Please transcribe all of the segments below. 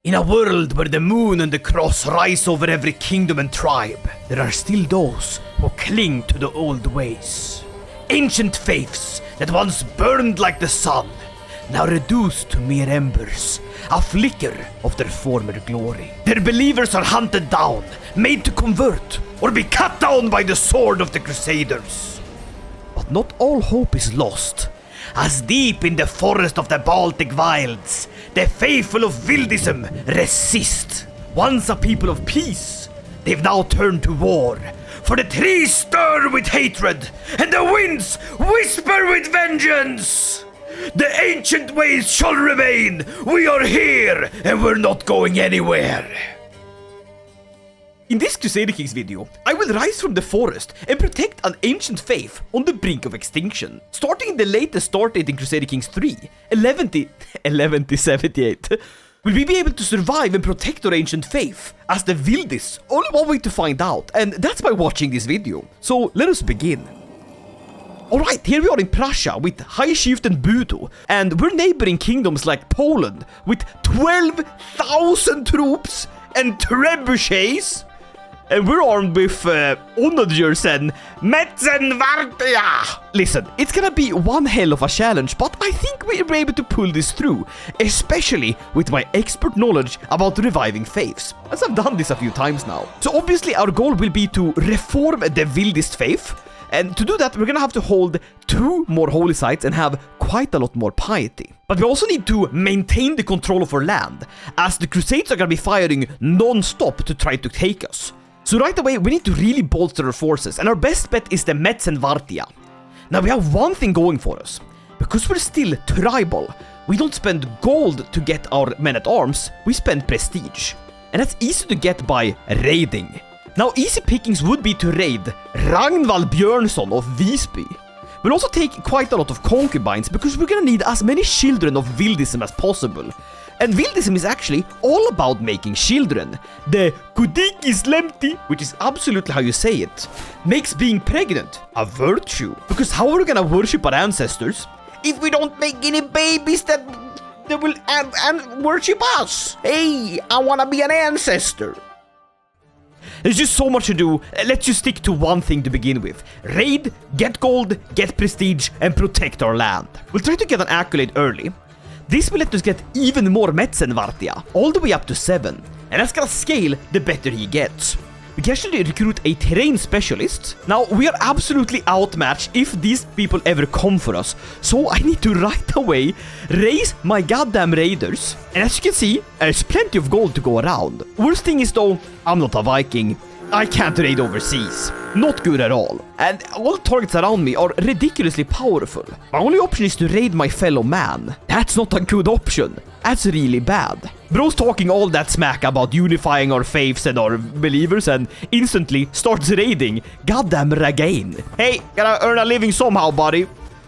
In a world where the moon and the cross rise over every kingdom and tribe, there are still those who cling to the old ways. Ancient faiths that once burned like the sun, now reduced to mere embers, a flicker of their former glory. Their believers are hunted down, made to convert, or be cut down by the sword of the Crusaders. But not all hope is lost, as deep in the forest of the Baltic wilds, the faithful of Vididism resist. Once a people of peace, they've now turned to war, for the trees stir with hatred, and the winds whisper with vengeance. The ancient ways shall remain. We are here, and we're not going anywhere. In this Crusader Kings video, I will rise from the forest and protect an ancient faith on the brink of extinction. Starting in the latest start date in Crusader Kings 3, 1178, will we be able to survive and protect our ancient faith? As the Vidilists, only one way to find out, and that's by watching this video. So let us begin. Alright, here we are in Prussia with High Chieftain Budo, and we're neighboring kingdoms like Poland with 12,000 troops and trebuchets. And we're armed with onagers and Metzenvartia. Listen, it's gonna be one hell of a challenge, but I think we're able to pull this through, especially with my expert knowledge about reviving faiths, as I've done this a few times now. So obviously our goal will be to reform the Vidilist faith, and to do that we're gonna have to hold 2 more holy sites and have quite a lot more piety. But we also need to maintain the control of our land, as the Crusades are gonna be firing non-stop to try to take us. So right away, we need to really bolster our forces, and our best bet is the Metzenvartia. Now we have one thing going for us. Because we're still tribal, we don't spend gold to get our men-at-arms, we spend prestige. And that's easy to get by raiding. Now easy pickings would be to raid Ragnvald Björnsson of Visby. We'll also take quite a lot of concubines, because we're gonna need as many children of Vididism as possible. And Vididism is actually all about making children. The Kudikis Lemti, which is absolutely how you say it, makes being pregnant a virtue. Because how are we gonna worship our ancestors if we don't make any babies that will and worship us? Hey, I wanna be an ancestor. There's just so much to do. Let's just stick to one thing to begin with. Raid, get gold, get prestige, and protect our land. We'll try to get an accolade early. This will let us get even more Metzenvartia, all the way up to 7. And that's gonna scale the better he gets. We can actually recruit a terrain specialist. Now, we are absolutely outmatched if these people ever come for us. So I need to right away raise my goddamn raiders. And as you can see, there's plenty of gold to go around. Worst thing is though, I'm not a Viking. I can't raid overseas. Not good at all. And all targets around me are ridiculously powerful. My only option is to raid my fellow man. That's not a good option. That's really bad. Bro's talking all that smack about unifying our faiths and our believers and instantly starts raiding goddamn Ragain. Hey, gotta earn a living somehow, buddy.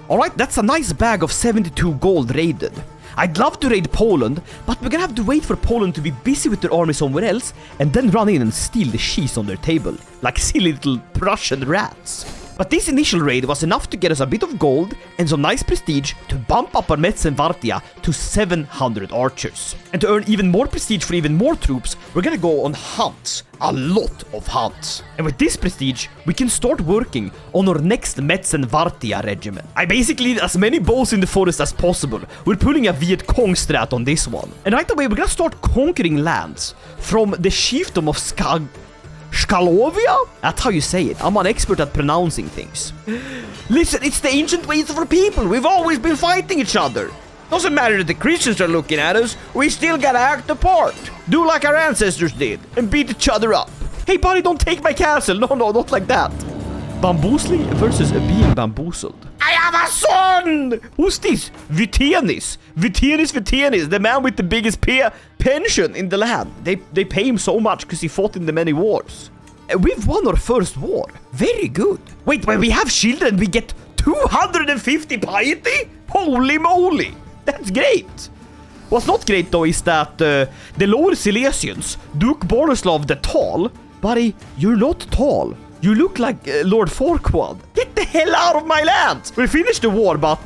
Alright, that's a nice bag of 72 gold raided. I'd love to raid Poland, but we're gonna have to wait for Poland to be busy with their army somewhere else and then run in and steal the cheese on their table, like silly little Prussian rats. But this initial raid was enough to get us a bit of gold and some nice prestige to bump up our Metzenvartia to 700 archers. And to earn even more prestige for even more troops, we're gonna go on hunts. A lot of hunts. And with this prestige, we can start working on our next Metzenvartia regiment. I basically need as many bows in the forest as possible. We're pulling a Viet Cong strat on this one. And right away, we're gonna start conquering lands from the chiefdom of Skalovia? That's how you say it. I'm an expert at pronouncing things. Listen, it's the ancient ways of our people. We've always been fighting each other. Doesn't matter that the Christians are looking at us. We still gotta act the part. Do like our ancestors did and beat each other up. Hey buddy, don't take my castle. No, not like that. Bamboozling versus being bamboozled. I have a son! Who's this? Vitenis, the man with the biggest pension in the land. They pay him so much because he fought in the many wars. We've won our first war. Very good. Wait, when we have children, we get 250 piety? Holy moly! That's great. What's not great though is that the Lower Silesians, Duke Borislav the Tall, buddy, you're not tall. You look like Lord Farquaad. Get the hell out of my land! We finished the war, but...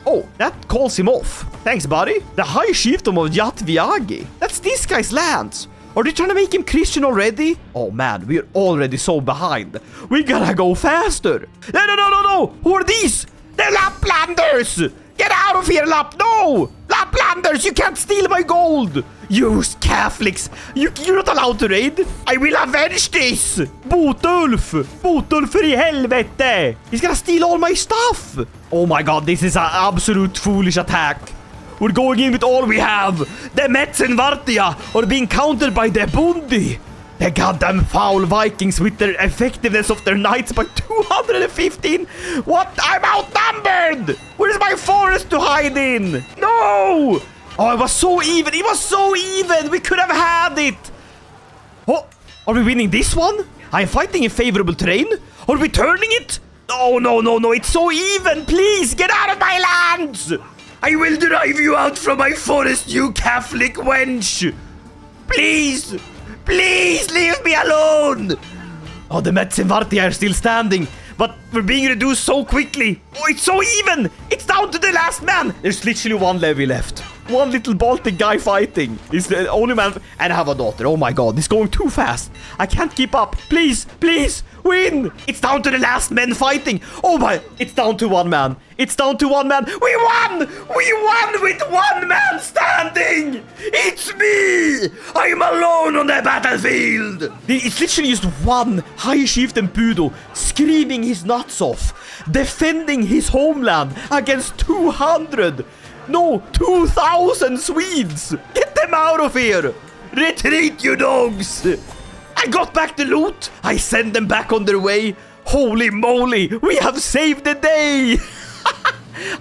oh, that calls him off. Thanks, buddy. The High Chiefdom of Yatviagi. That's this guy's land. Are they trying to make him Christian already? Oh man, we're already so behind. We gotta go faster. No. Who are these? They're Laplanders! Get out of here, No! Laplanders, you can't steal my gold! You Catholics! You're not allowed to raid! I will avenge this! Botulf! Botulf i helvete! He's gonna steal all my stuff! Oh my god, this is an absolute foolish attack. We're going in with all we have. The Metzenvartia are being countered by the Bundi. The goddamn foul Vikings with their effectiveness of their knights by 215. What? I'm outnumbered. Where's my forest to hide in? No. Oh, it was so even. It was so even. We could have had it. Oh, are we winning this one? I'm fighting in favorable terrain. Are we turning it? Oh, no. It's so even. Please get out of my lands. I will drive you out from my forest, you Catholic wench! Please! Please leave me alone! Oh, the Metzenvarti are still standing, but we're being reduced so quickly. Oh, it's so even! It's down to the last man! There's literally one levy left. One little Baltic guy fighting. He's the only man... And I have a daughter. Oh my god, he's going too fast. I can't keep up. Please, win! It's down to the last man fighting. Oh my... It's down to one man. It's down to one man. We won! We won with one man standing! It's me! I'm alone on the battlefield! It's literally just one High Chieftain Budo screaming his nuts off, defending his homeland against 200... No, 2,000 Swedes! Get them out of here! Retreat, you dogs! I got back the loot! I send them back on their way! Holy moly! We have saved the day!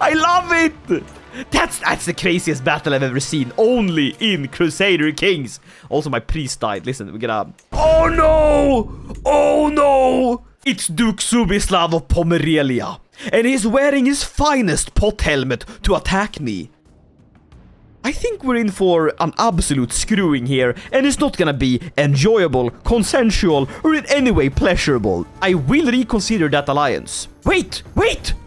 I love it! That's the craziest battle I've ever seen. Only in Crusader Kings. Also, my priest died. Listen, we're gonna... Oh no! Oh no! It's Duke Subislav of Pomerelia. And he's wearing his finest pot helmet to attack me. I think we're in for an absolute screwing here, and it's not gonna be enjoyable, consensual, or in any way pleasurable. I will reconsider that alliance. Wait!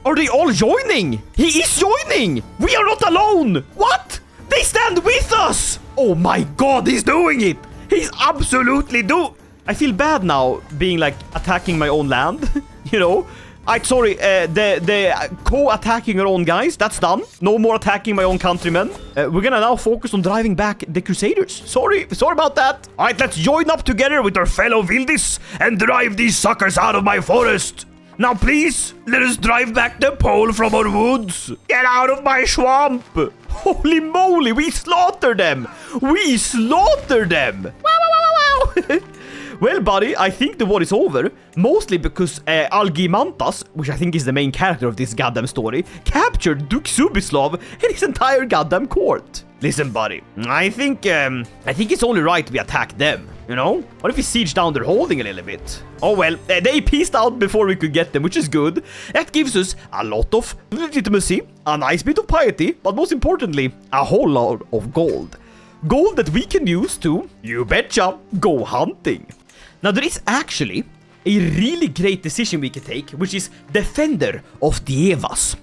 Are they all joining? He is joining! We are not alone! What? They stand with us! Oh my god, he's doing it! He's absolutely I feel bad now being like attacking my own land, you know? Sorry, the co-attacking our own guys, that's done. No more attacking my own countrymen. We're gonna now focus on driving back the Crusaders. Sorry about that. Alright, let's join up together with our fellow Vildists and drive these suckers out of my forest. Now please, let us drive back the pole from our woods. Get out of my swamp. Holy moly, we slaughtered them. We slaughtered them. Wow. Well, buddy, I think the war is over, mostly because Algimantas, which I think is the main character of this goddamn story, captured Duke Subislav and his entire goddamn court. Listen, buddy, I think it's only right we attack them, you know? What if we siege down their holding a little bit? Oh well, they peaced out before we could get them, which is good. That gives us a lot of legitimacy, a nice bit of piety, but most importantly, a whole lot of gold. Gold that we can use to, you betcha, go hunting. Now, there is actually a really great decision we can take, which is Defender of Dievas.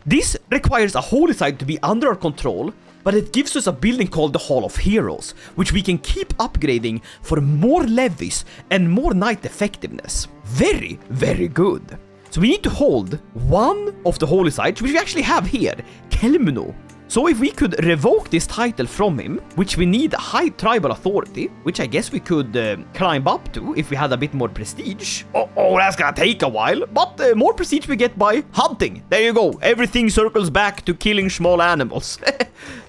This requires a holy site to be under our control, but it gives us a building called the Hall of Heroes, which we can keep upgrading for more levies and more knight effectiveness. Very, very good. So we need to hold one of the holy sites, which we actually have here, Kelmuno. So if we could revoke this title from him, which we need high tribal authority, which I guess we could climb up to if we had a bit more prestige. Oh, that's gonna take a while, but more prestige we get by hunting. There you go. Everything circles back to killing small animals.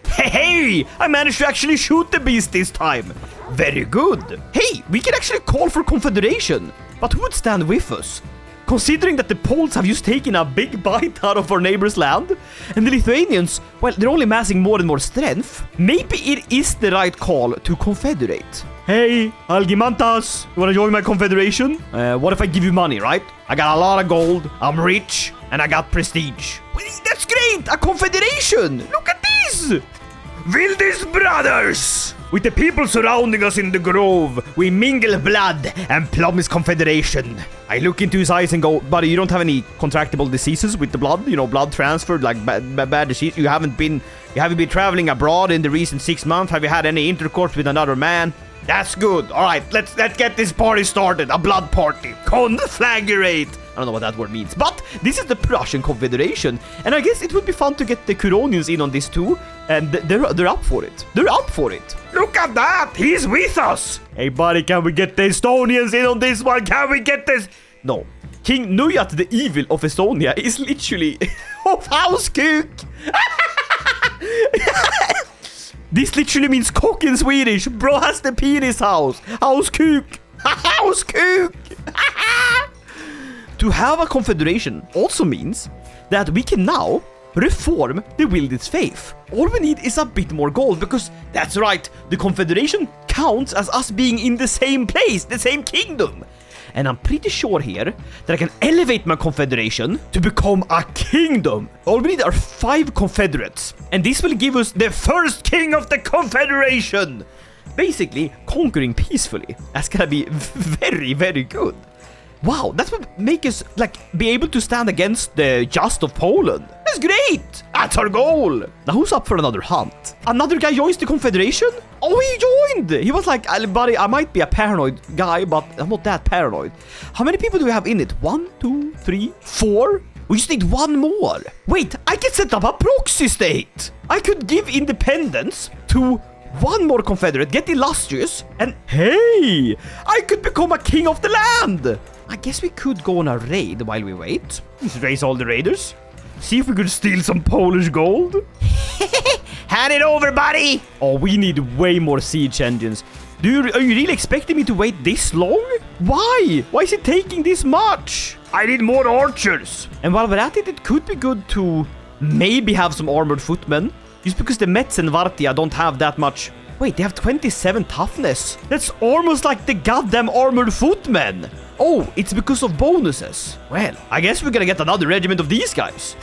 Hey, I managed to actually shoot the beast this time. Very good. Hey, we can actually call for confederation, but who would stand with us? Considering that the Poles have just taken a big bite out of our neighbor's land, and the Lithuanians, well, they're only amassing more and more strength, maybe it is the right call to confederate. Hey, Algimantas, you wanna join my confederation? What if I give you money, right? I got a lot of gold, I'm rich, and I got prestige. That's great, a confederation! Look at this! Vildis brothers! With the people surrounding us in the grove, we mingle blood and plumb his confederation. I look into his eyes and go, buddy, you don't have any contractable diseases with the blood? You know, blood transferred, like bad disease? You haven't been traveling abroad in the recent 6 months? Have you had any intercourse with another man? That's good. All right, let's get this party started. A blood party. Conflagrate. I don't know what that word means, but this is the Prussian Confederation, and I guess it would be fun to get the Curonians in on this too, and they're up for it. They're up for it. Look at that! He's with us! Hey buddy, can we get the Estonians in on this one? Can we get this? No. King Nujat the Evil of Estonia is literally of Hauskuk! This literally means cock in Swedish. Bro has the penis house. Hauskuk! Hauskuk! To have a confederation also means that we can now reform the Vidilist faith. All we need is a bit more gold, because that's right, the confederation counts as us being in the same place, the same kingdom. And I'm pretty sure here that I can elevate my confederation to become a kingdom. All we need are 5 confederates, and this will give us the first king of the confederation. Basically, conquering peacefully. That's gonna be very, very good. Wow, that would make us, like, be able to stand against the just of Poland. That's great! That's our goal! Now who's up for another hunt? Another guy joins the Confederation? Oh, he joined! He was like, buddy, I might be a paranoid guy, but I'm not that paranoid. How many people do we have in it? 1, 2, 3, 4? We just need 1 more. Wait, I can set up a proxy state! I could give independence to 1 more confederate, get illustrious, and hey! I could become a king of the land! I guess we could go on a raid while we wait. Let's raise all the raiders. See if we could steal some Polish gold. Hand it over, buddy! Oh, we need way more siege engines. Are you really expecting me to wait this long? Why? Why is it taking this much? I need more archers. And while we're at it, it could be good to maybe have some armored footmen. Just because the Mets and Vartia don't have that much. Wait, they have 27 toughness. That's almost like the goddamn armored footmen. Oh, it's because of bonuses. Well, I guess we're gonna get another regiment of these guys.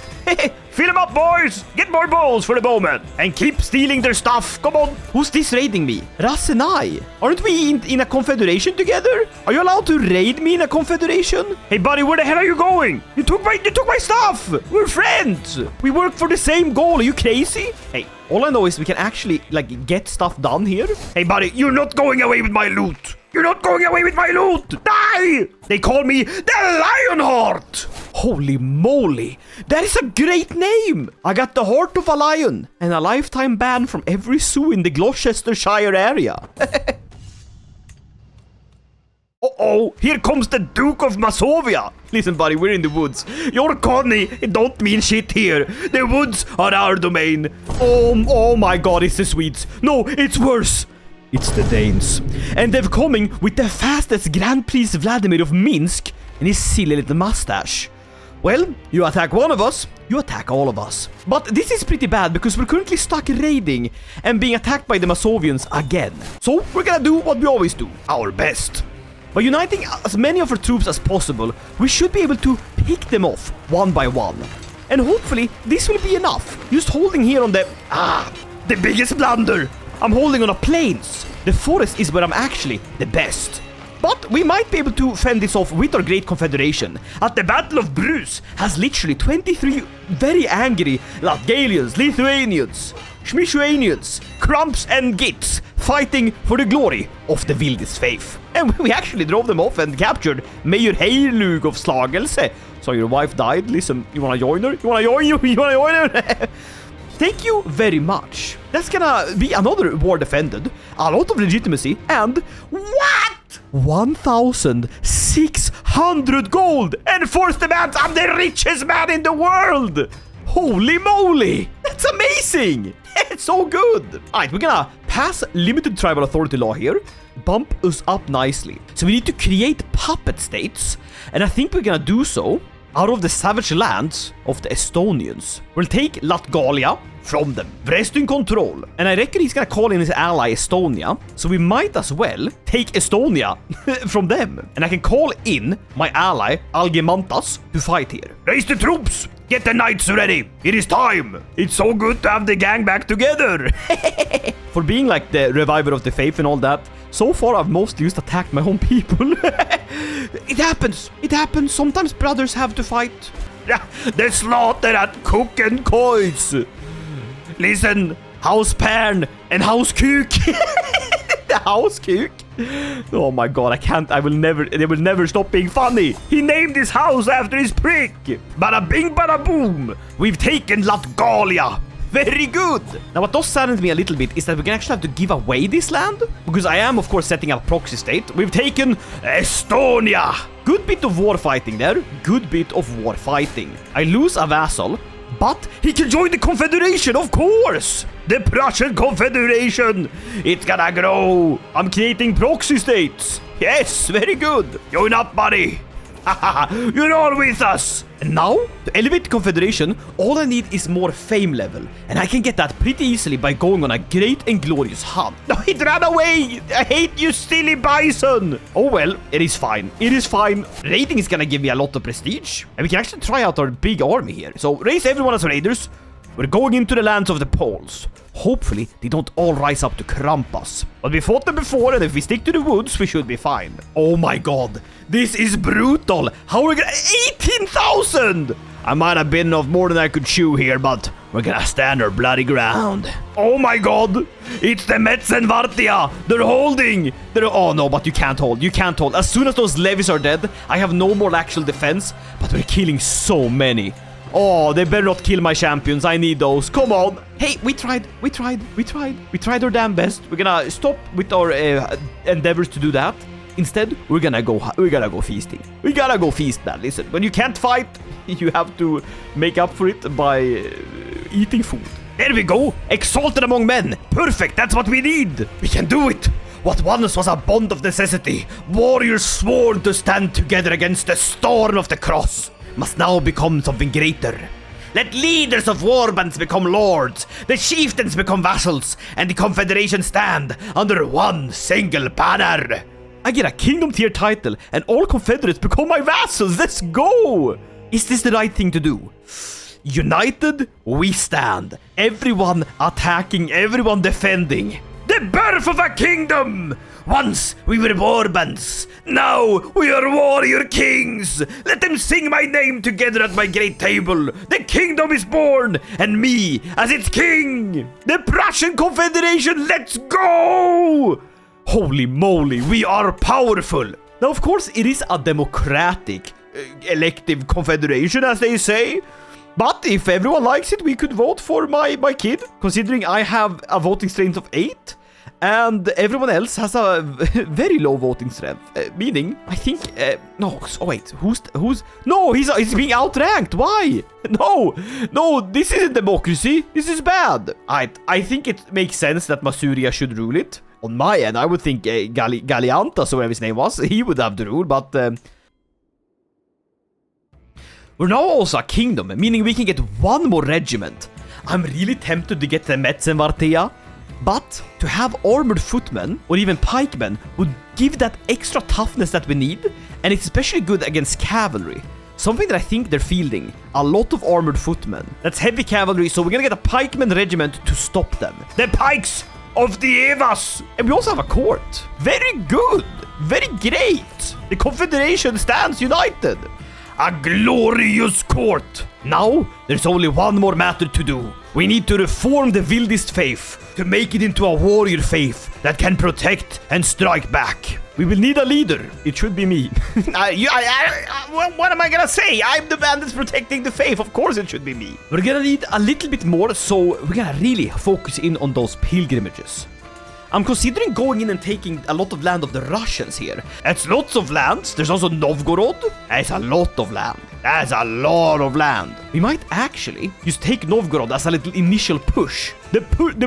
Fill them up, boys! Get more bowls for the bowmen! And keep stealing their stuff, come on! Who's this raiding me? Ras and I. Aren't we in a confederation together? Are you allowed to raid me in a confederation? Hey buddy, where the hell are you going? You took my stuff! We're friends! We work for the same goal, are you crazy? Hey, all I know is we can actually, like, get stuff done here. Hey buddy, you're not going away with my loot! You're not going away with my loot! Die! They call me the Lionheart! Holy moly! That is a great name! I got the heart of a lion and a lifetime ban from every zoo in the Gloucestershire area. Uh-oh! Here comes the Duke of Masovia! Listen, buddy, we're in the woods. You're Connie. It don't mean shit here. The woods are our domain. Oh my god, it's the Swedes. No, it's worse. It's the Danes. And they're coming with the fastest Grand Prix Vladimir of Minsk and his silly little mustache. Well, you attack one of us, you attack all of us. But this is pretty bad because we're currently stuck raiding and being attacked by the Masovians again. So we're gonna do what we always do, our best. By uniting as many of our troops as possible, we should be able to pick them off one by one. And hopefully this will be enough. Just holding here on the biggest blunder. I'm holding on a plains. The forest is where I'm actually the best. But we might be able to fend this off with our great confederation. At the Battle of Bruce has literally 23 very angry Latgalians, Lithuanians, Schmishuanians, Krumps and Gits fighting for the glory of the Vidilist faith. And we actually drove them off and captured Mayor Heilug of Slagelse. So your wife died. Listen, you wanna join her? You wanna join her? Thank you very much. That's gonna be another war defended, a lot of legitimacy, and what? 1,600 gold! And force demands I'm the richest man in the world! Holy moly! That's amazing! It's so good! Alright, we're gonna pass limited tribal authority law here, bump us up nicely. So we need to create puppet states, and I think we're gonna do so out of the savage lands of the Estonians. We'll take Latgalia from them. Rest in control. And I reckon he's gonna call in his ally Estonia, so we might as well take Estonia from them. And I can call in my ally Algemantas to fight here. Raise the troops! Get the knights ready! It is time! It's so good to have the gang back together! For being like the reviver of the faith and all that, so far I've mostly just attacked my own people. It happens! It happens! Sometimes brothers have to fight. The slaughter at Cook and Koi's! Listen, House Pern and House Kuk! The House Kuk? Oh my god, they will never stop being funny. He named his house after his prick. Bada bing, bada boom. We've taken Latgalia. Very good. Now what does sadden me a little bit is that we're gonna actually have to give away this land, because I am of course setting up a proxy state. We've taken Estonia. Good bit of war fighting there. Good bit of war fighting. I lose a vassal, but he can join the Confederation, of course! The Prussian Confederation! It's gonna grow! I'm creating proxy states! Yes, very good! Join up, buddy! You're all with us! And now, to elevate the Confederation, all I need is more fame level. And I can get that pretty easily by going on a great and glorious hunt. No, it ran away! I hate you, silly bison! Oh well, it is fine. It is fine. Raiding is gonna give me a lot of prestige. And we can actually try out our big army here. So, raise everyone as raiders. We're going into the lands of the Poles. Hopefully, they don't all rise up to crump us. But we fought them before, and if we stick to the woods, we should be fine. Oh my god. This is brutal. How are we gonna... 18,000! I might have been off more than I could chew here, but we're gonna stand our bloody ground. Oh my god. It's the Metzenvartia. They're holding. Oh no, but you can't hold. You can't hold. As soon as those levies are dead, I have no more actual defense, but we're killing so many. Oh, they better not kill my champions. I need those. Come on. Hey, we tried our damn best. We're gonna stop with our endeavors to do that. Instead, we're gonna go feasting. We gotta go feast, man. Listen, when you can't fight, you have to make up for it by eating food. There we go. Exalted among men. Perfect. That's what we need. We can do it. What once was a bond of necessity, warriors sworn to stand together against the storm of the cross, must now become something greater. Let leaders of warbands become lords, the chieftains become vassals, and the confederation stand under one single banner. I get a kingdom tier title, and all confederates become my vassals. Let's go! Is this the right thing to do? United, we stand. Everyone attacking, everyone defending. The birth of a kingdom! Once we were warbands, now we are warrior kings! Let them sing my name together at my great table! The kingdom is born, and me as its king! The Prussian Confederation, let's go! Holy moly, we are powerful! Now of course it is a democratic elective confederation, as they say. But if everyone likes it, we could vote for my kid, considering I have a voting strength of 8. And everyone else has a very low voting strength, meaning, I think, no, oh wait, no, he's being outranked, why? No, this isn't democracy, this is bad. I think it makes sense that Masuria should rule it. On my end, I would think Galliantas, or whatever his name was, he would have the rule, but... We're now also a kingdom, meaning we can get one more regiment. I'm really tempted to get the Metzenvartia, but to have armored footmen or even pikemen would give that extra toughness that we need, and it's especially good against cavalry. Something that I think they're fielding, a lot of armored footmen. That's heavy cavalry, so we're gonna get a pikeman regiment to stop them. The pikes of the Evas! And we also have a court. Very good, very great. The Confederation stands united. A glorious court! Now, there's only one more matter to do. We need to reform the Vidilist faith to make it into a warrior faith that can protect and strike back. We will need a leader. It should be me. What am I gonna say? I'm the man that's protecting the faith. Of course it should be me. We're gonna need a little bit more, so we're gonna really focus in on those pilgrimages. I'm considering going in and taking a lot of land of the Russians here. It's lots of lands. There's also Novgorod. That's a lot of land. That's a lot of land. We might actually just take Novgorod as a little initial push. The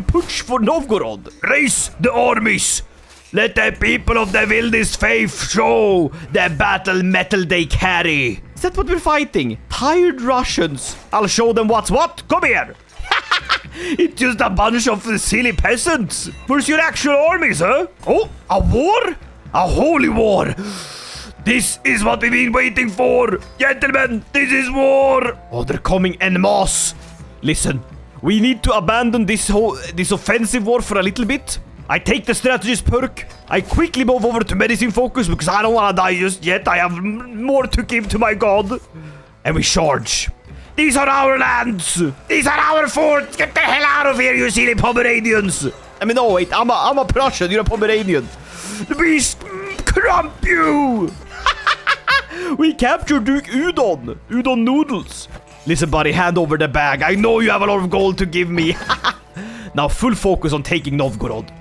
push for Novgorod. Raise the armies. Let the people of the Vidilist faith show the battle metal they carry. Is that what we're fighting? Tired Russians. I'll show them what's what. Come here. It's just a bunch of silly peasants. Where's your actual armies, huh? Oh, a war? A holy war. This is what we've been waiting for. Gentlemen, this is war. Oh, they're coming en masse. Listen, we need to abandon this offensive war for a little bit. I take the strategist perk. I quickly move over to medicine focus because I don't want to die just yet. I have more to give to my god. And we charge. These are our lands. These are our forts. Get the hell out of here, you silly Pomeranians. I mean, no, wait. I'm a Prussian. You're a Pomeranian. We crump you. We captured Duke Udon. Udon noodles. Listen, buddy, hand over the bag. I know you have a lot of gold to give me. Now full focus on taking Novgorod.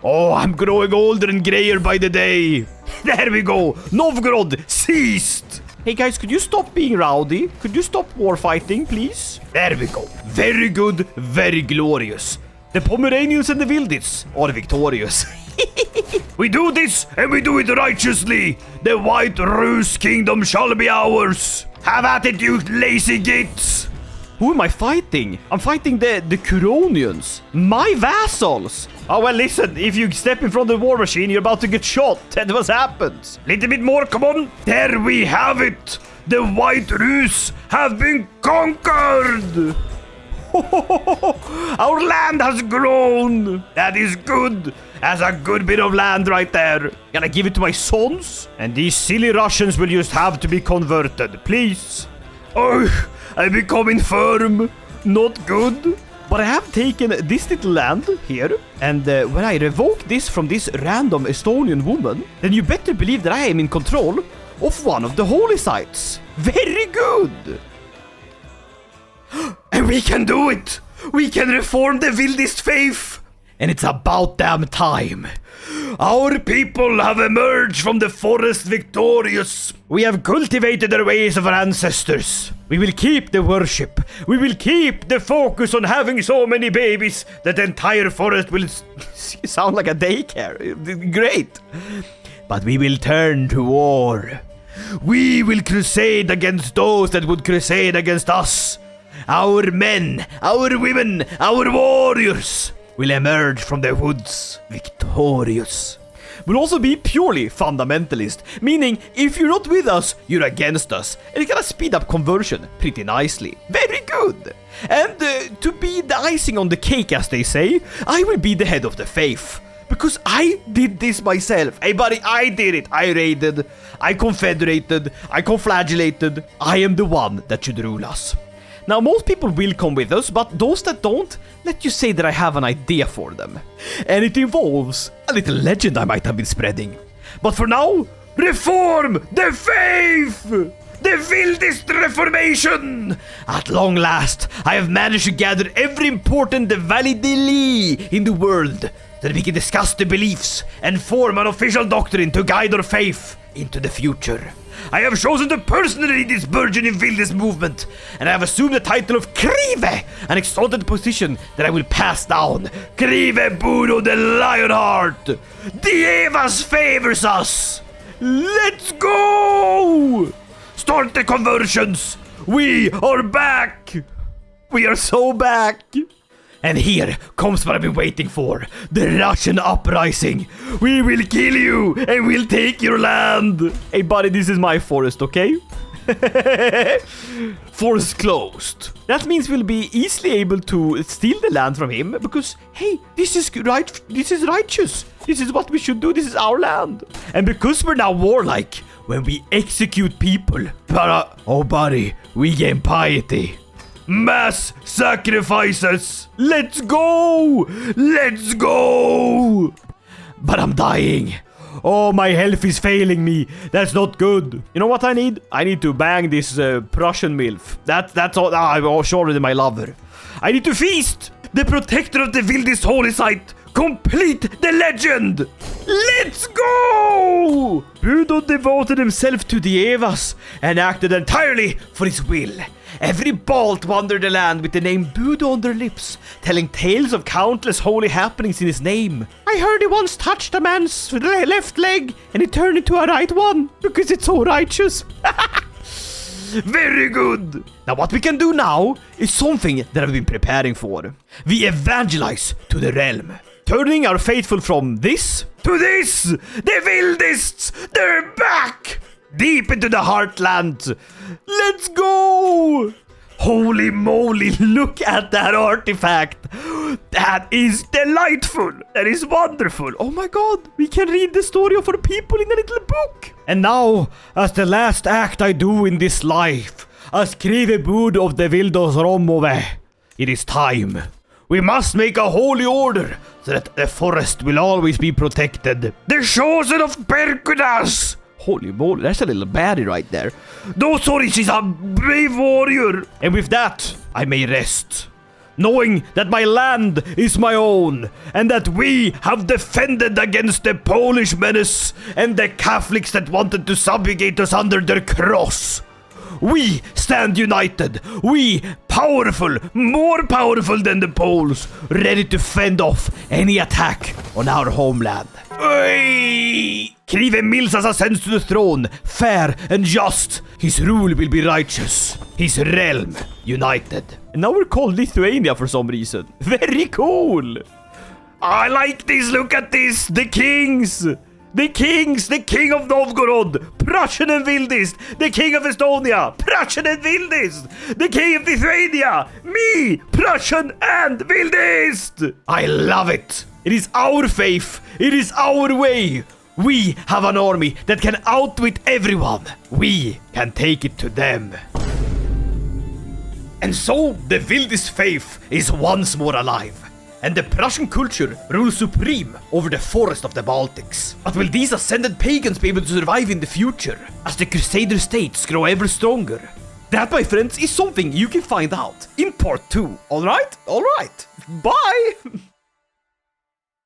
Oh, I'm growing older and grayer by the day. There we go. Novgorod seized. Hey guys, could you stop being rowdy? Could you stop war fighting, please? There we go. Very good, very glorious. The Pomeranians and the Vidilists are victorious. We do this and we do it righteously. The White Rus Kingdom shall be ours. Have at it, you lazy gits. Who am I fighting? I'm fighting the Curonians. My vassals. Oh, well, listen. If you step in front of the war machine, you're about to get shot. That's what happens. Little bit more, come on. There we have it. The White Rus have been conquered. Our land has grown. That is good. That's a good bit of land right there. Gonna give it to my sons. And these silly Russians will just have to be converted. Please. Oh, I'm becoming firm. Not good. But I have taken this little land here. And when I revoke this from this random Estonian woman, then you better believe that I am in control of one of the holy sites. Very good. And we can do it. We can reform the Vidilist faith. And it's about damn time. Our people have emerged from the forest victorious. We have cultivated the ways of our ancestors. We will keep the worship. We will keep the focus on having so many babies that the entire forest will sound like a daycare. Great. But we will turn to war. We will crusade against those that would crusade against us. Our men, our women, our warriors will emerge from the woods victorious. We'll also be purely fundamentalist, meaning if you're not with us, you're against us. And it's gonna speed up conversion pretty nicely. Very good. And to be the icing on the cake, as they say, I will be the head of the faith. Because I did this myself. Hey buddy, I did it. I raided, I confederated, I conflagellated. I am the one that should rule us. Now, most people will come with us, but those that don't, let you say that I have an idea for them. And it involves a little legend I might have been spreading. But for now, reform the faith! The Vidilist Reformation! At long last, I have managed to gather every important validili in the world, so that we can discuss the beliefs and form an official doctrine to guide our faith into the future. I have chosen to personally lead this burgeoning Vidilist movement, and I have assumed the title of Krive, an exalted position that I will pass down. Krive Budo the Lionheart! Dievas favors us! Let's go! Start the conversions! We are back! We are so back! And here comes what I've been waiting for. The Russian uprising. We will kill you and we'll take your land. Hey buddy, this is my forest, okay? Forest closed. That means we'll be easily able to steal the land from him because, hey, this is right. This is righteous. This is what we should do. This is our land. And because we're now warlike, when we execute people, oh buddy, we gain piety. Mass sacrifices! Let's go! Let's go! But I'm dying. Oh, my health is failing me. That's not good. You know what I need? I need to bang this Prussian MILF. That's all. I'm sure with my lover. I need to feast! The protector of the Vidilist holy site. Complete the legend! Let's go! Budo devoted himself to Dievas and acted entirely for his will. Every Balt wandered the land with the name Budo on their lips, telling tales of countless holy happenings in his name. I heard he once touched a man's left leg and he turned into a right one, because it's so righteous. Very good! Now what we can do now is something that I've been preparing for. We evangelize to the realm, turning our faithful from this to this! The Vidilists! They're back! Deep into the heartland! Let's go! Holy moly, look at that artifact! That is delightful! That is wonderful! Oh my god, we can read the story of our people in a little book! And now, as the last act I do in this life, as skrive bud of the Vildos Romove, it is time. We must make a holy order, so that the forest will always be protected. The chosen of Perkudas! Holy moly, that's a little baddie right there. No, sorry, she's a brave warrior. And with that, I may rest, knowing that my land is my own, and that we have defended against the Polish menace and the Catholics that wanted to subjugate us under their cross. We stand united. We powerful, more powerful than the Poles, ready to fend off any attack on our homeland. Oi! Krive Milsas ascends to the throne, fair and just. His rule will be righteous. His realm united. And now we're called Lithuania for some reason. Very cool. I like this. Look at this. The kings. The kings, the king of Novgorod, Prussian and Vidilist, the king of Estonia, Prussian and Vidilist, the king of Lithuania, me, Prussian and Vidilist. I love it. It is our faith. It is our way. We have an army that can outwit everyone. We can take it to them. And so the Vidilist faith is once more alive. And the Prussian culture rules supreme over the forest of the Baltics. But will these ascended pagans be able to survive in the future, as the Crusader states grow ever stronger? That, my friends, is something you can find out in part 2. Alright? Alright. Bye!